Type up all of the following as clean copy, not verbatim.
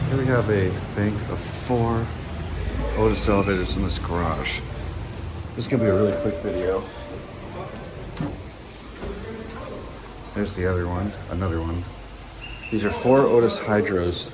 Here we have a bank of 4 Otis elevators in this garage. This is gonna be a really quick video. There's the other one, another one. These are 4 Otis hydros.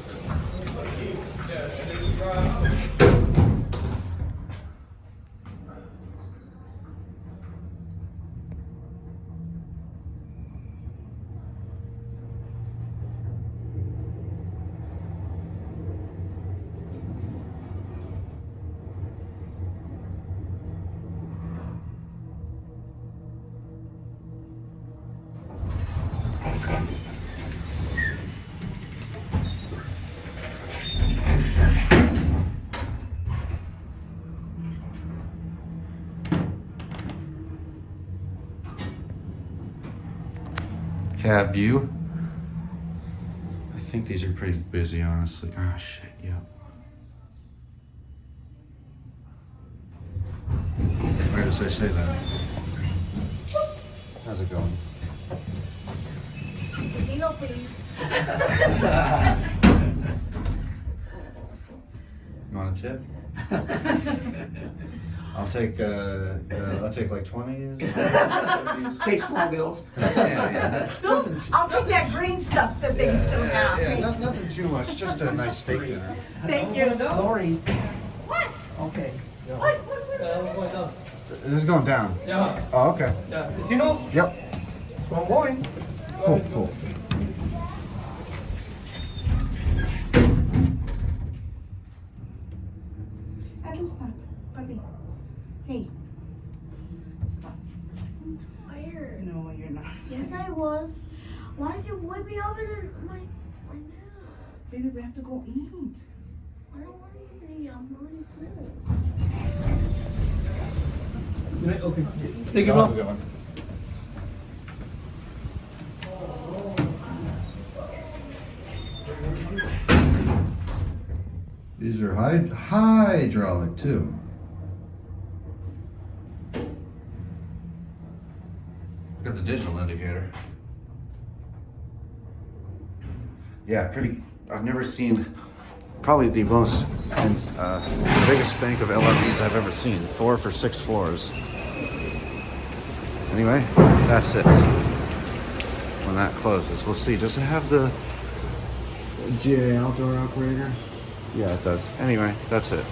Cab view. I think these are pretty busy, honestly. Ah, shit, yeah. Where does I say that? How's it going? Casino, please. You want a tip? I'll take like 20. Take small bills. Yeah. No, I'll take that green stuff that they still have. Yeah, nothing too much. Just a nice steak dinner. Thank you. Lori. What? Okay. What? This is going down. Yeah. Oh, okay. Yeah. Casino? Yep. That's where I'm going. Cool. Andrew, stop. Puppy. Hey. Stop. I'm tired. No, you're not. Yes, I was. Why did you wake me up in my nap? Baby, we have to go eat. I don't want to eat. I'm already full. Okay. Thank you, Have a bro. good one. These are hydraulic too. Got the digital indicator. Yeah, pretty. I've never seen. Probably the most, the biggest bank of LRVs I've ever seen. 4 for 6 floors. Anyway, that's it. When that closes, we'll see. Does it have the GA outdoor operator? Yeah, it does. Anyway, that's it.